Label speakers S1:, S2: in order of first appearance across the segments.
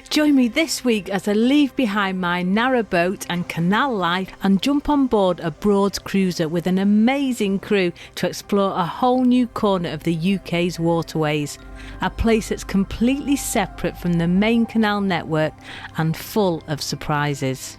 S1: Join me this week as I leave behind my narrowboat and canal life and jump on board a Broads cruiser with an amazing crew to explore a whole new corner of the UK's waterways. A place that's completely separate from the main canal network and full of surprises.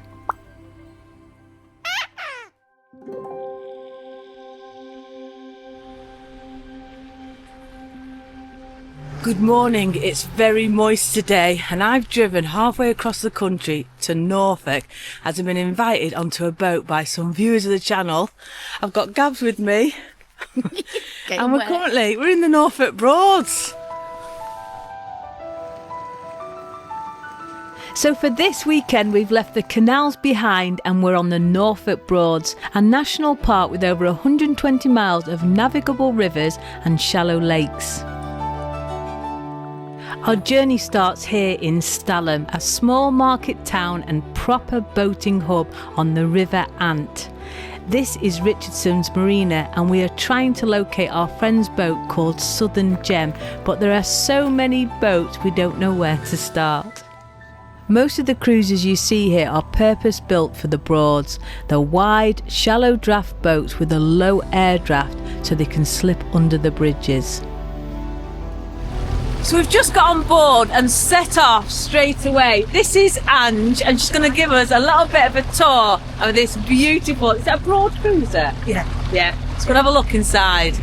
S1: Good morning, it's very moist today and I've driven halfway across the country to Norfolk as I've been invited onto a boat by some viewers of the channel. I've got Gabs with me and we're in the Norfolk Broads. So for this weekend we've left the canals behind and we're on the Norfolk Broads, a national park with over 120 miles of navigable rivers and shallow lakes. Our journey starts here in Stalham, a small market town and proper boating hub on the River Ant. This is Richardson's Marina and we are trying to locate our friend's boat called Southern Gem, but there are so many boats we don't know where to start. Most of the cruises you see here are purpose built for the Broads. They're wide, shallow draft boats with a low air draft so they can slip under the bridges. So we've just got on board and set off straight away. This is Ange and she's going to give us a little bit of a tour of this beautiful, is that a Broad cruiser? Yeah. Let's go and have a look inside.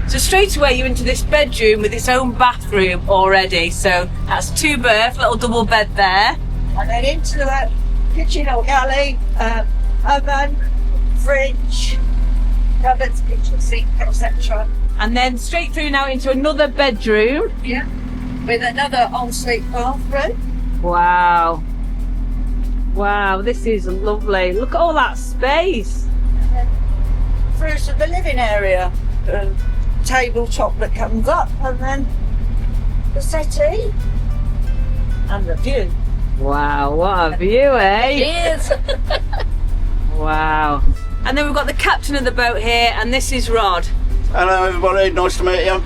S1: So straight away you're into this bedroom with its own bathroom already. So that's 2 berth, little double bed there.
S2: And then into that kitchen or galley, oven, fridge, cupboards, kitchen sink, etc.
S1: And then straight through now into another bedroom.
S2: Yeah. With another ensuite bathroom.
S1: Wow, this is lovely. Look at all that space.
S2: And then through to the living area. Tabletop that comes up, and then the settee and the view.
S1: Wow, what a view, eh?
S2: Cheers!
S1: Wow. And then we've got the captain of the boat here, and this is Rod.
S3: Hello everybody, nice to meet you.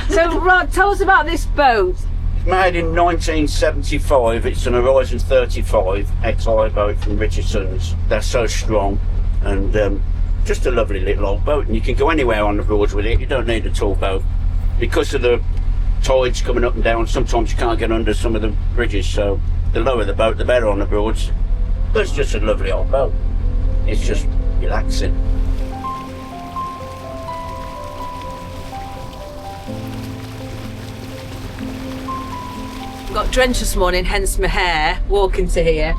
S1: So Rod, tell us about this boat.
S3: It's made in 1975, it's an Horizon 35 XI boat from Richardson's. They're so strong and just a lovely little old boat, and you can go anywhere on the Broads with it. You don't need a tall boat. Because of the tides coming up and down, sometimes you can't get under some of the bridges, so the lower the boat the better on the Broads. But it's just a lovely old boat. It's just relaxing.
S1: Got drenched this morning, hence my hair, walking to here.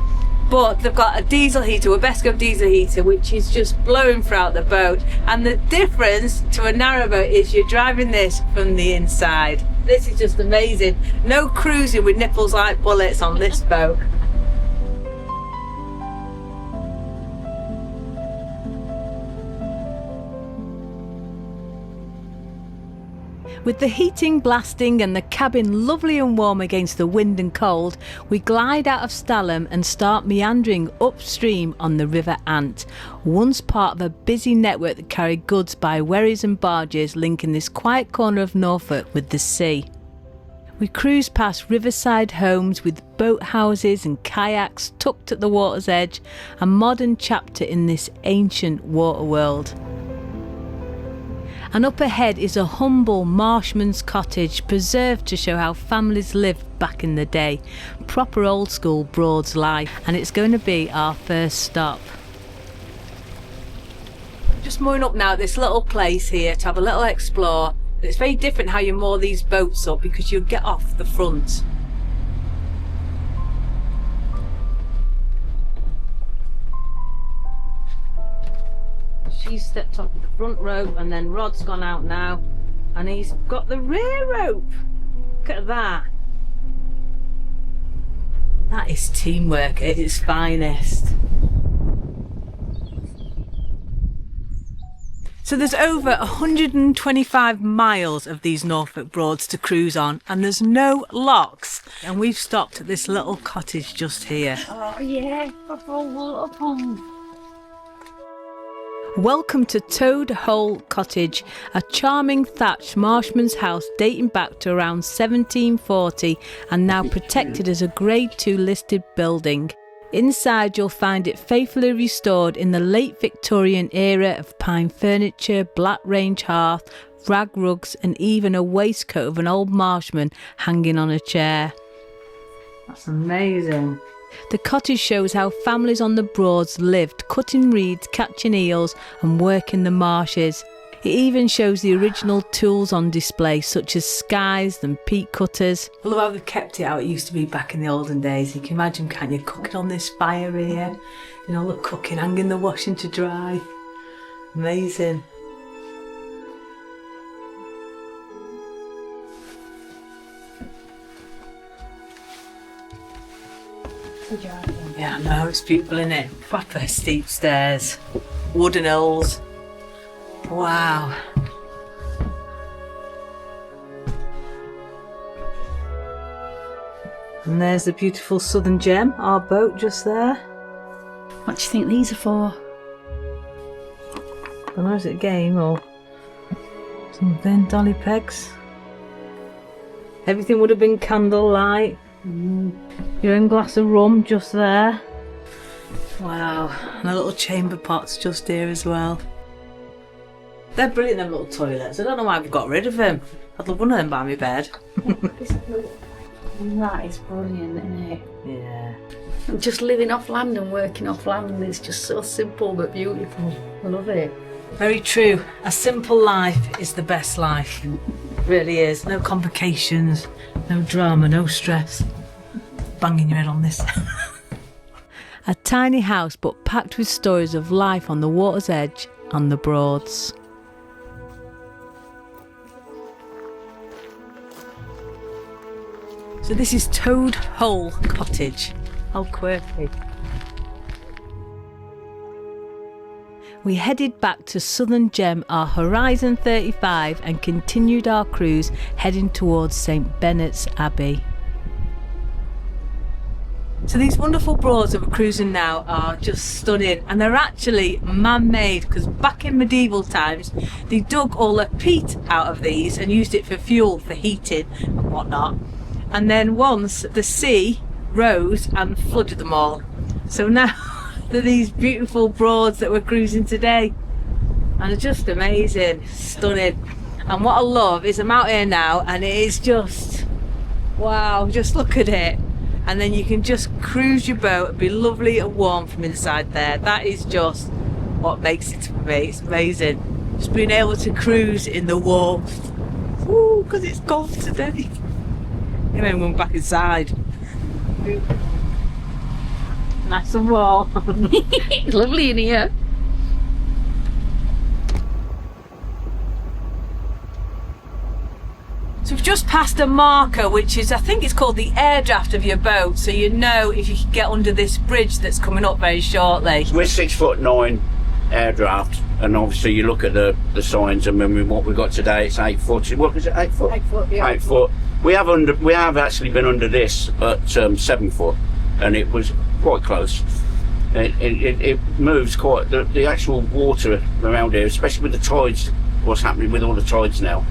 S1: But they've got a diesel heater, a Besco diesel heater, which is just blowing throughout the boat. And the difference to a narrowboat is you're driving this from the inside. This is just amazing. No cruising with nipples like bullets on this boat. With the heating blasting and the cabin lovely and warm against the wind and cold, we glide out of Stalham and start meandering upstream on the River Ant, once part of a busy network that carried goods by wherries and barges linking this quiet corner of Norfolk with the sea. We cruise past riverside homes with boat houses and kayaks tucked at the water's edge, a modern chapter in this ancient water world. And up ahead is a humble marshman's cottage preserved to show how families lived back in the day. Proper old school Broads life, and it's going to be our first stop. Just mooring up now at this little place here to have a little explore. It's very different how you moor these boats up because you'll get off the front. She's stepped off the front rope and then Rod's gone out now and he's got the rear rope. Look at that. That is teamwork at its finest. So there's over 125 miles of these Norfolk Broads to cruise on and there's no locks. And we've stopped at this little cottage just here.
S2: Oh yeah, a full water pond.
S1: Welcome to Toad Hole Cottage, a charming thatched marshman's house dating back to around 1740 and now protected as a Grade 2 listed building. Inside you'll find it faithfully restored in the late Victorian era of pine furniture, black range hearth, rag rugs and even a waistcoat of an old marshman hanging on a chair. That's amazing. The cottage shows how families on the Broads lived, cutting reeds, catching eels and working the marshes. It even shows the original tools on display, such as scythes and peat cutters. I love how they've kept it how it used to be back in the olden days. You can imagine, can't you, cooking on this fire here, doing all the cooking, hanging the washing to dry. Amazing. Yeah, I know, it's beautiful, isn't it? Proper steep stairs, wooden hills. Wow. And there's the beautiful Southern Gem, our boat just there.
S4: What do you think these are for?
S1: I don't know, is it a game or something? Dolly pegs. Everything would have been candlelight. Your own glass of rum just there. Wow, and a little chamber pot's just here as well. They're brilliant, them little toilets. I don't know why I've got rid of them. I'd love one of them by my bed.
S4: That is brilliant, isn't it?
S1: Yeah.
S4: Just living off land and working off land is just so simple but beautiful. I love it.
S1: Very true. A simple life is the best life. It really is. No complications, no drama, no stress. Banging your head on this. A tiny house but packed with stories of life on the water's edge on the Broads. So this is Toad Hole Cottage. How quirky. We headed back to Southern Gem, our Horizon 35, and continued our cruise heading towards St Benet's Abbey. So these wonderful Broads that we're cruising now are just stunning, and they're actually man-made because back in medieval times they dug all the peat out of these and used it for fuel for heating and whatnot. And then once the sea rose and flooded them all. So now they're these beautiful Broads that we're cruising today. And it's just amazing, stunning. And what I love is I'm out here now and it is just, wow, just look at it. And then you can just cruise your boat and be lovely and warm from inside there. That is just what makes it for me. It's amazing. Just being able to cruise in the warmth. Woo, because it's cold today. And then we're back inside. Nice and warm.
S4: It's lovely in here.
S1: So we've just passed a marker, which is, I think it's called the air draft of your boat, so you know if you can get under this bridge that's coming up very shortly.
S3: We're 6'9" air draft, and obviously you look at the signs, and when what we've got today, it's 8 foot. What is it? 8 foot.
S4: 8 foot. Yeah.
S3: 8 foot. We have actually been under this at 7 foot, and it was quite close. It moves quite. The actual water around here, especially with the tides, what's happening with all the tides now,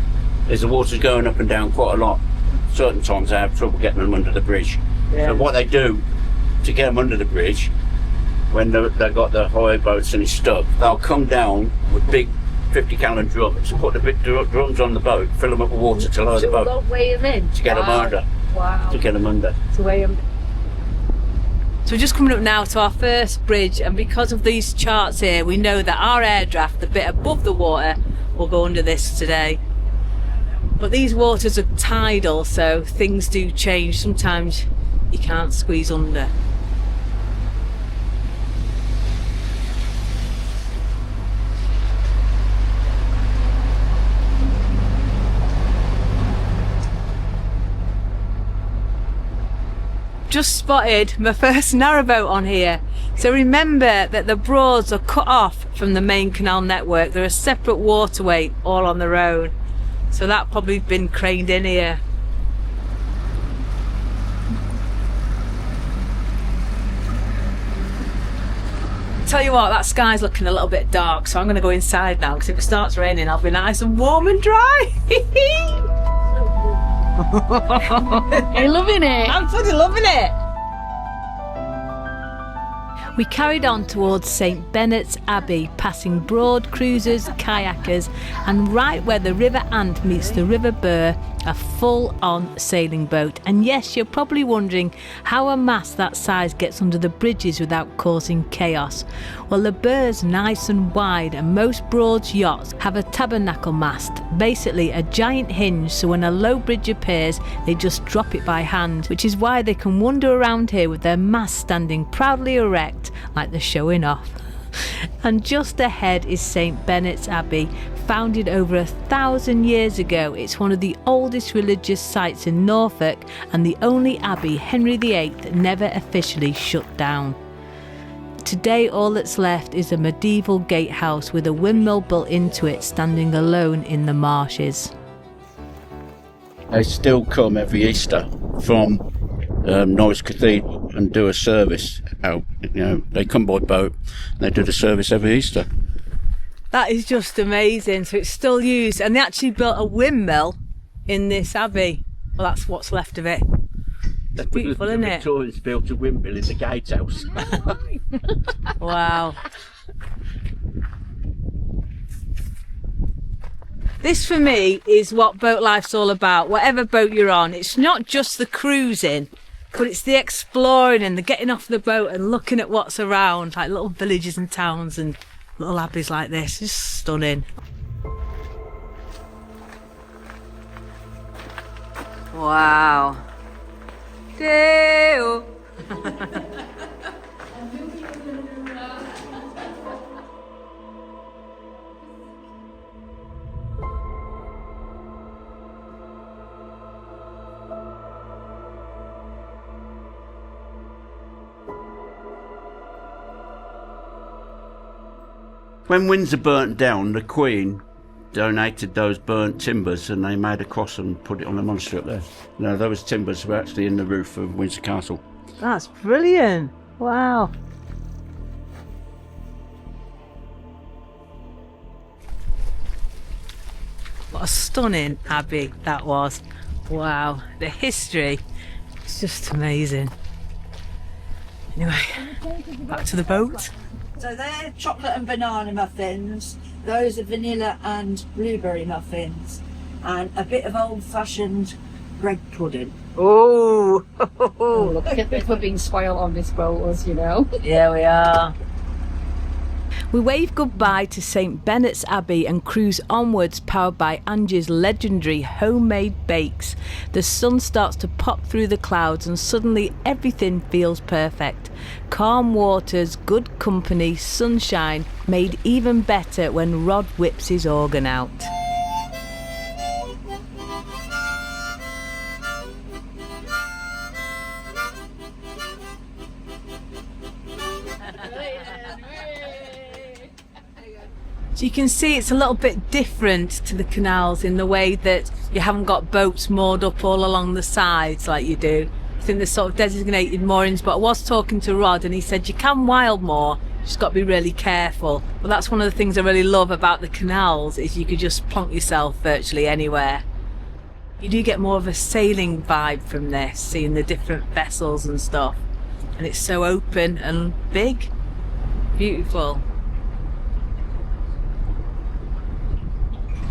S3: is the water's going up and down quite a lot. Certain times they have trouble getting them under the bridge. Yeah. So what they do to get them under the bridge, when they've got the high boats and it's stuck, they'll come down with big 50-gallon drums, put the big drums on the boat, fill them up with water to lower the boat.
S4: Weigh them in?
S3: To get them under.
S4: Wow.
S3: To get them under.
S4: To weigh them.
S1: So we're just coming up now to our first bridge, and because of these charts here, we know that our air draft, the bit above the water, will go under this today. But these waters are tidal, so things do change. Sometimes you can't squeeze under. Just spotted my first narrowboat on here. So remember that the Broads are cut off from the main canal network. They're a separate waterway all on their own. So that probably been craned in here. tell you what, that sky's looking a little bit dark, so I'm going to go inside now, because if it starts raining, I'll be nice and warm and dry.
S4: Are you loving it?
S1: I'm bloody loving it. We carried on towards St Benet's Abbey, passing broad cruisers, kayakers, and right where the River Ant meets the River Bure, a full-on sailing boat. And yes, you're probably wondering how a mast that size gets under the bridges without causing chaos. Well, the Bure's nice and wide, and most Broads yachts have a tabernacle mast, basically a giant hinge, so when a low bridge appears, they just drop it by hand, which is why they can wander around here with their mast standing proudly erect, like they're showing off. And just ahead is St Benet's Abbey, founded over 1,000 years ago. It's one of the oldest religious sites in Norfolk, and the only abbey Henry VIII never officially shut down. Today all that's left is a medieval gatehouse with a windmill built into it, standing alone in the marshes.
S3: They still come every Easter from Norwich Cathedral and do a service out. They come by boat and they do the service every Easter.
S1: That is just amazing. So it's still used, and they actually built a windmill in this abbey. Well, that's what's left of it. It's beautiful, isn't it?
S3: Victorians built a windmill in the gatehouse.
S1: Wow. This for me is what boat life's all about. Whatever boat you're on, it's not just the cruising, but it's the exploring and the getting off the boat and looking at what's around, like little villages and towns and little abbeys like this. It's stunning. Wow. Deo.
S3: When Windsor burnt down, the Queen donated those burnt timbers, and they made a cross and put it on the monastery up there. No, those timbers were actually in the roof of Windsor Castle.
S1: That's brilliant. Wow. What a stunning abbey that was. Wow. The history is just amazing. Anyway, back to the boat.
S2: So they're chocolate and banana muffins. Those are vanilla and blueberry muffins. And a bit of old-fashioned bread pudding.
S1: Oh,
S4: Look at this, we're being spoiled on this boat, as you know.
S1: yeah, we are. We wave goodbye to St Benet's Abbey and cruise onwards, powered by Ange's legendary homemade bakes. The sun starts to pop through the clouds and suddenly everything feels perfect. Calm waters, good company, sunshine, made even better when Rod whips his organ out. So you can see it's a little bit different to the canals in the way that you haven't got boats moored up all along the sides like you do. I think there's sort of designated moorings, but I was talking to Rod and he said you can wild moor, you just got to be really careful. But that's one of the things I really love about the canals, is you could just plonk yourself virtually anywhere. You do get more of a sailing vibe from this, seeing the different vessels and stuff. And it's so open and big. Beautiful.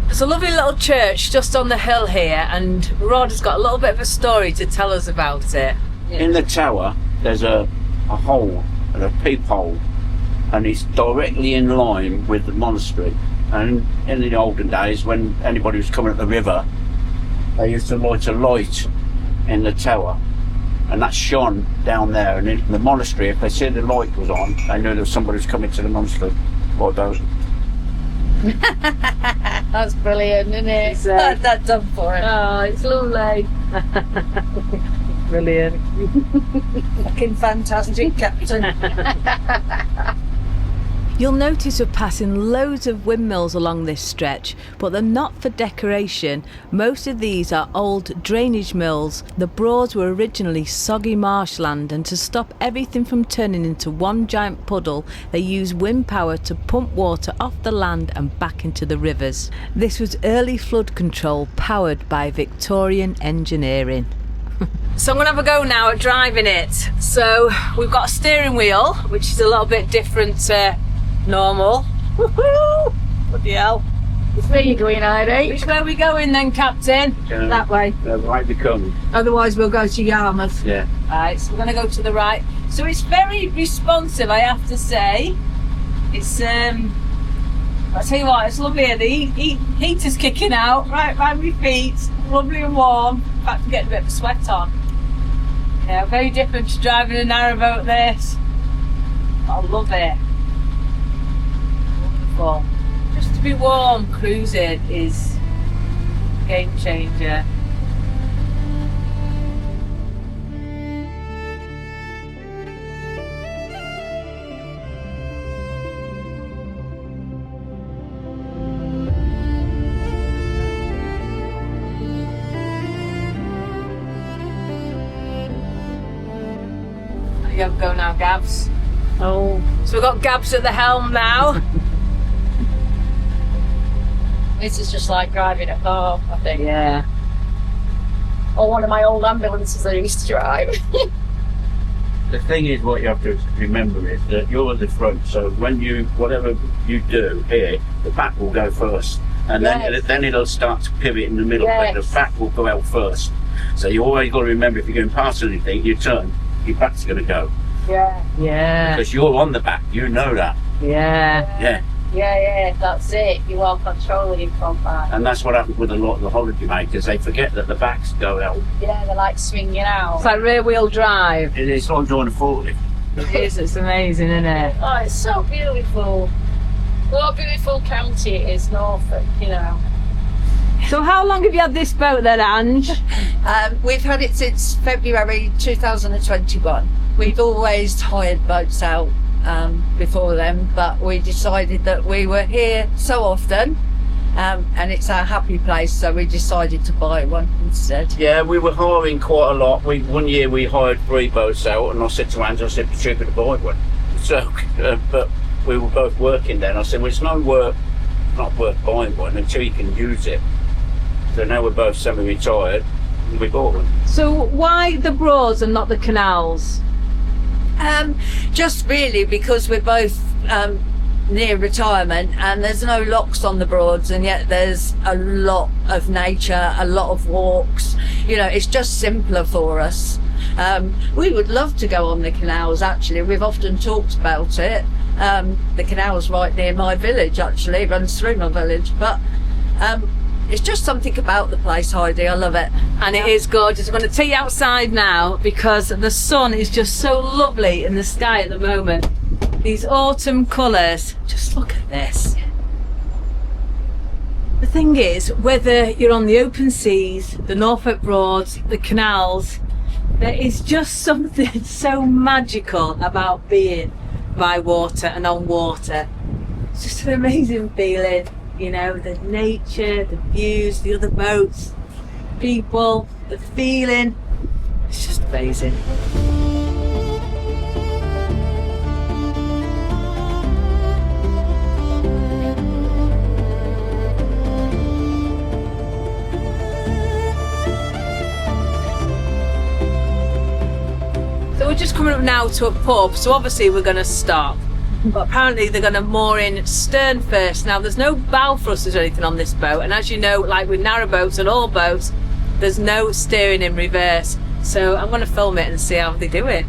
S1: There's a lovely little church just on the hill here, and Rod has got a little bit of a story to tell us about it.
S3: In the tower, there's a hole, a peephole, and it's directly in line with the monastery. And in the olden days, when anybody was coming up the river, they used to light a light in the tower, and that shone down there. And in the monastery, if they said the light was on, they knew there was somebody who's coming to the monastery. Like those.
S4: That's brilliant, isn't it?
S2: That's done for it.
S4: Oh, it's lovely.
S1: Brilliant.
S2: Fucking fantastic, Captain.
S1: You'll notice we're passing loads of windmills along this stretch, but they're not for decoration. Most of these are old drainage mills. The Broads were originally soggy marshland, and to stop everything from turning into one giant puddle, they used wind power to pump water off the land and back into the rivers. This was early flood control powered by Victorian engineering. So I'm going to have a go now at driving it. So we've got a steering wheel, which is a little bit different to normal. Woohoo! Bloody hell.
S4: Where are you going, Heidi?
S1: Which way are we going then, Captain?
S2: That way.
S3: Right become.
S2: Otherwise we'll go to Yarmouth.
S3: Yeah.
S1: Right, so we're going to go to the right. So it's very responsive, I have to say. It's, I'll tell you what, it's lovely here. The heater's kicking out right by my feet. Lovely and warm. In fact, I'm getting a bit of a sweat on. Yeah, very different to driving a narrowboat this. I love it. Wonderful. Just to be warm cruising is a game changer. You have a go now, Gabs.
S4: Oh,
S1: So we've got Gabs at the helm now.
S4: this is just like driving a car, I think.
S1: Yeah.
S4: Or one of my old ambulances that I used to drive.
S3: The thing is, what you have to remember is that you're at the front, so when whatever you do here, the back will go first, and
S4: Yes.
S3: then it'll start to pivot in the middle, but the
S4: Yes.
S3: back will go out first. So you always got to remember, if you're going past anything, you turn, your back's going to go,
S4: Yeah.
S1: Yeah.
S3: because you're on the back. You know that.
S1: Yeah.
S3: Yeah.
S4: Yeah, that's it. You are controlling your front back.
S3: And that's what happens with a lot of the holiday makers. They forget that the backs go out.
S4: Yeah, they're like swinging out.
S1: It's like rear wheel drive.
S3: It's like drawing a forklift.
S1: It is, it's amazing, isn't it?
S4: Oh, it's so beautiful. What a beautiful county it is, Norfolk, you know.
S1: So how long have you had this boat then, Ange?
S2: We've had it since February 2021. We've always hired boats out before then, but we decided that we were here so often and it's our happy place, so we decided to buy one instead.
S3: Yeah, we were hiring quite a lot. One year we hired 3 boats out, and I said to Ange, I said, it's cheaper to buy one. So, but we were both working then. I said, well, it's not worth buying one until you can use it. So now we're both semi-retired, and we bought one.
S1: So why the Broads and not the Canals?
S2: Just really because we're both near retirement, and there's no locks on the Broads, and yet there's a lot of nature, a lot of walks. You know, it's just simpler for us. We would love to go on the canals, actually. We've often talked about it. The canal's right near my village, actually, runs through my village, but it's just something about the place, Heidi. I love it.
S1: And it is gorgeous. I'm going to take you outside now because the sun is just so lovely in the sky at the moment. These autumn colours. Just look at this. The thing is, whether you're on the open seas, the Norfolk Broads, the canals, there is just something so magical about being by water and on water. It's just an amazing feeling. You know, the nature, the views, the other boats, people, the feeling. It's just amazing. So we're just coming up now to a pub, so obviously we're going to stop. But apparently they're going to moor in stern first. Now there's no bow thrusters or anything on this boat, and as you know, like with narrowboats and all boats, there's no steering in reverse. So I'm going to film it and see how they do it.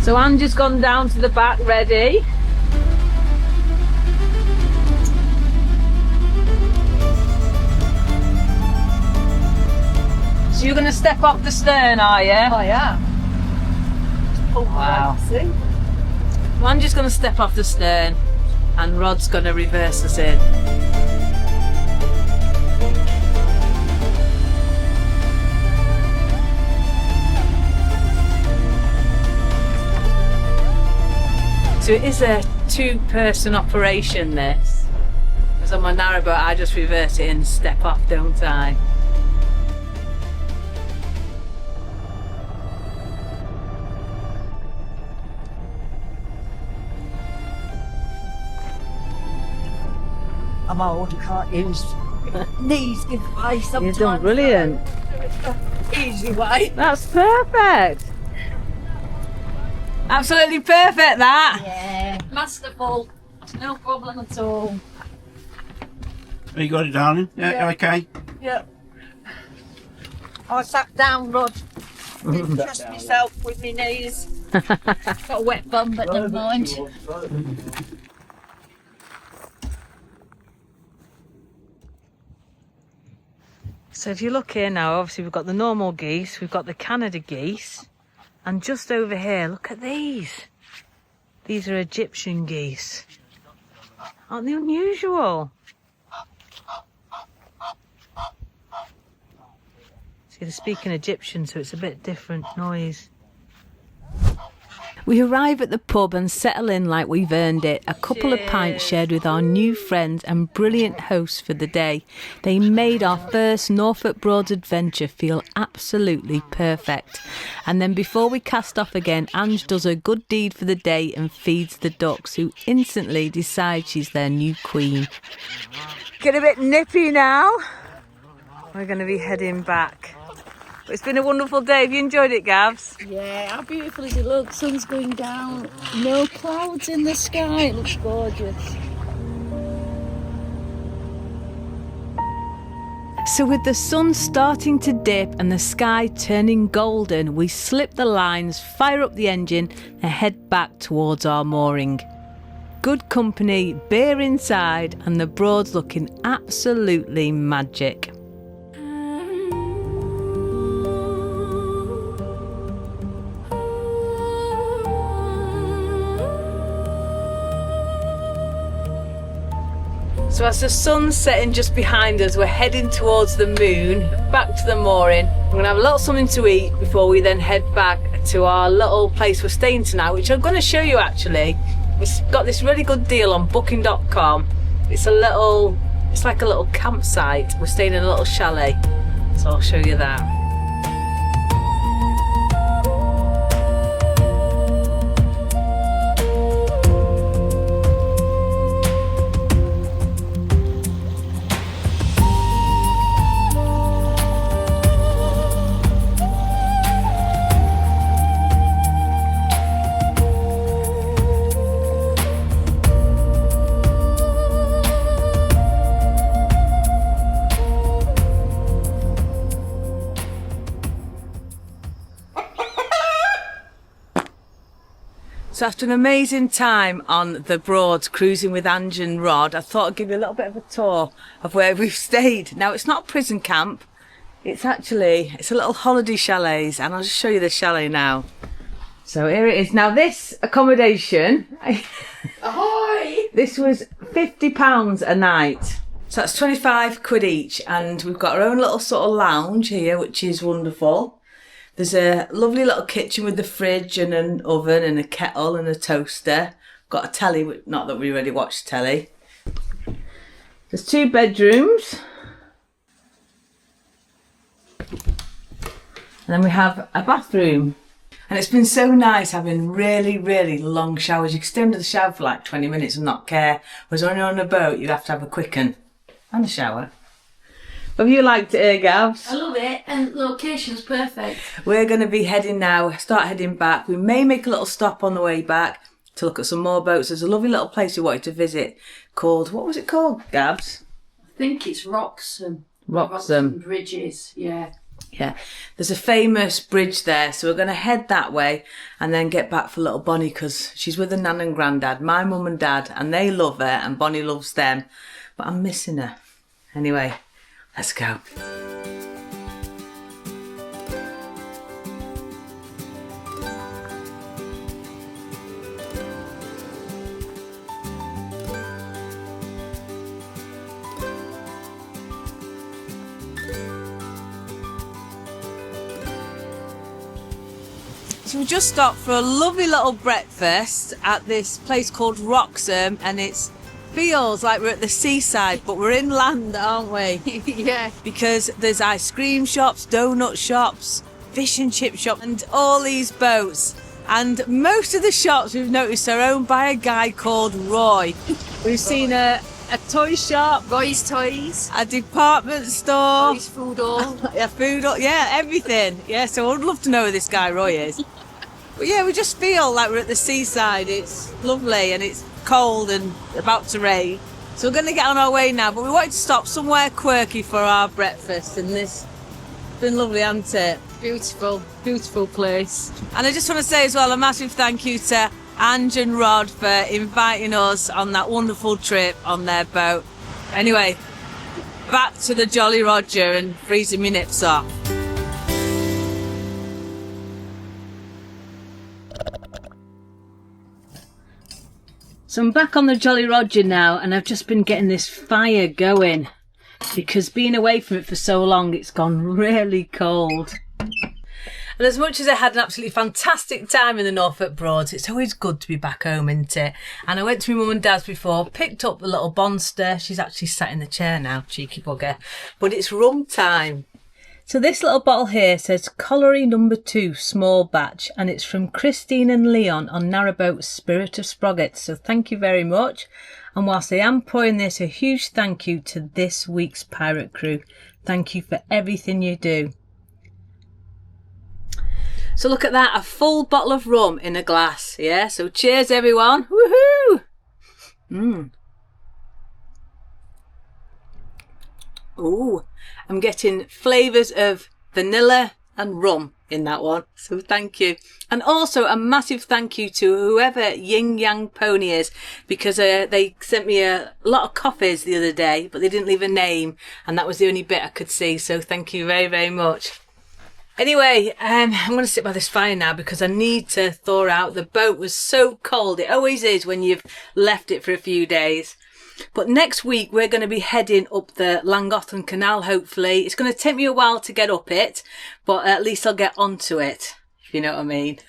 S1: So Ange has gone down to the back ready. So you're going to step off the stern, are you?
S2: Oh, yeah.
S1: Oh, wow.
S2: See?
S1: I'm just going to step off the stern and Rod's going to reverse us in. So it is a two-person operation, this. Because on my narrowboat I just reverse it and step off, don't I?
S2: I'm old, I can't use knees give way sometimes.
S1: You've done brilliant.
S2: Easy way.
S1: That's perfect. Absolutely perfect, that.
S4: Yeah, masterful. No problem at all.
S3: You got it, darling? Yeah, okay.
S2: Yep. I sat down, Rod. Didn't trust myself with my knees.
S4: Got a wet bum, but never mind.
S1: So if you look here now, obviously we've got the normal geese, we've got the Canada geese, and just over here, look at these. These are Egyptian geese. Aren't they unusual? See, they're speaking Egyptian, so it's a bit different noise. We arrive at the pub and settle in like we've earned it. A couple of pints shared with our new friends and brilliant hosts for the day. They made our first Norfolk Broads adventure feel absolutely perfect. And then before we cast off again, Ange does a good deed for the day and feeds the ducks, who instantly decide she's their new queen. Get a bit nippy now. We're going to be heading back. It's been a wonderful day. Have you enjoyed it, Gavs?
S4: Yeah, how beautiful is it? Look, sun's going down. No clouds in the sky. It looks gorgeous.
S1: So with the sun starting to dip and the sky turning golden, we slip the lines, fire up the engine and head back towards our mooring. Good company, beer inside, and the Broads looking absolutely magic. So as the sun's setting just behind us, we're heading towards the moon, back to the mooring. We're going to have a little something to eat before we then head back to our little place we're staying tonight, which I'm going to show you actually. We've got this really good deal on booking.com. It's like a little campsite. We're staying in a little chalet, so I'll show you that. So after an amazing time on the Broads cruising with Ange and Rod, I thought I'd give you a little bit of a tour of where we've stayed. Now, it's not a prison camp. It's a little holiday chalet, and I'll just show you the chalet now. So here it is. Now this accommodation,
S2: Ahoy!
S1: this was £50 a night. So that's 25 quid each, and we've got our own little sort of lounge here, which is wonderful. There's a lovely little kitchen with the fridge and an oven and a kettle and a toaster. Got a telly, not that we really watch telly. There's 2 bedrooms. And then we have a bathroom. And it's been so nice having really, really long showers. You can stay under the shower for like 20 minutes and not care. Whereas when you're on a boat, you have to have a quick one and a shower. Have you liked it, Gavs?
S4: I love it, and the location's perfect.
S1: We're going to be heading now, start heading back. We may make a little stop on the way back to look at some more boats. There's a lovely little place we wanted to visit called, what was it called, Gabs?
S4: I think it's Wroxham.
S1: Wroxham
S4: Bridges, yeah.
S1: Yeah, there's a famous bridge there, so we're going to head that way and then get back for little Bonnie, because she's with her nan and granddad, my mum and dad, and they love her and Bonnie loves them, but I'm missing her. Anyway, let's go. So we just stopped for a lovely little breakfast at this place called Wroxham, and it feels like we're at the seaside, but we're inland, aren't we?
S4: Yeah.
S1: Because there's ice cream shops, donut shops, fish and chip shops, and all these boats. And most of the shops we've noticed are owned by a guy called Roy. We've seen a toy shop,
S4: Roy's Toys,
S1: a department store,
S4: Roy's Food Hall.
S1: yeah, everything. Yeah, so I would love to know who this guy Roy is. But yeah, we just feel like we're at the seaside. It's lovely and it's cold and about to rain. So we're going to get on our way now, but we wanted to stop somewhere quirky for our breakfast, and this has been lovely, hasn't it?
S4: Beautiful, beautiful place.
S1: And I just want to say as well a massive thank you to Ange and Rod for inviting us on that wonderful trip on their boat. Anyway, back to the Jolly Roger and freezing my nips off. So I'm back on the Jolly Roger now, and I've just been getting this fire going because being away from it for so long, it's gone really cold. And as much as I had an absolutely fantastic time in the Norfolk Broads, it's always good to be back home, isn't it? And I went to my mum and dad's before, picked up the little Bonster. She's actually sat in the chair now, cheeky bugger. But it's rum time. So this little bottle here says Colliery No. 2 small batch, and it's from Christine and Leon on Narrowboat Spirit of Sproget. So thank you very much. And whilst I am pouring this, a huge thank you to this week's pirate crew. Thank you for everything you do. So look at that, a full bottle of rum in a glass. Yeah, so cheers everyone. Woohoo! Ooh, I'm getting flavours of vanilla and rum in that one, so thank you. And also a massive thank you to whoever Yin Yang Pony is, because they sent me a lot of coffees the other day, but they didn't leave a name, and that was the only bit I could see, so thank you very, very much. Anyway, I'm going to sit by this fire now because I need to thaw out. The boat was so cold. It always is when you've left it for a few days. But next week, we're going to be heading up the Llangollen Canal, hopefully. It's going to take me a while to get up it, but at least I'll get onto it, if you know what I mean.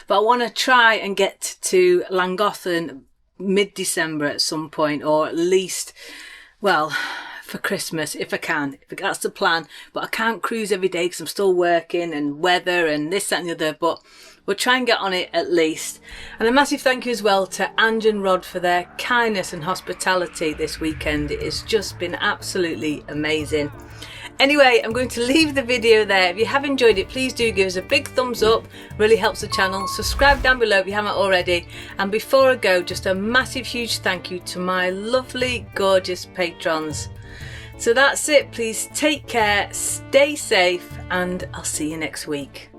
S1: But I want to try and get to Llangollen mid-December at some point, or at least, well, for Christmas, if I can. That's the plan. But I can't cruise every day because I'm still working and weather and this, that and the other. But we'll try and get on it at least. And a massive thank you as well to Ange and Rod for their kindness and hospitality this weekend. It has just been absolutely amazing. Anyway, I'm going to leave the video there. If you have enjoyed it, please do give us a big thumbs up. Really helps the channel. Subscribe down below if you haven't already. And before I go, just a massive, huge thank you to my lovely, gorgeous patrons. So that's it. Please take care, stay safe, and I'll see you next week.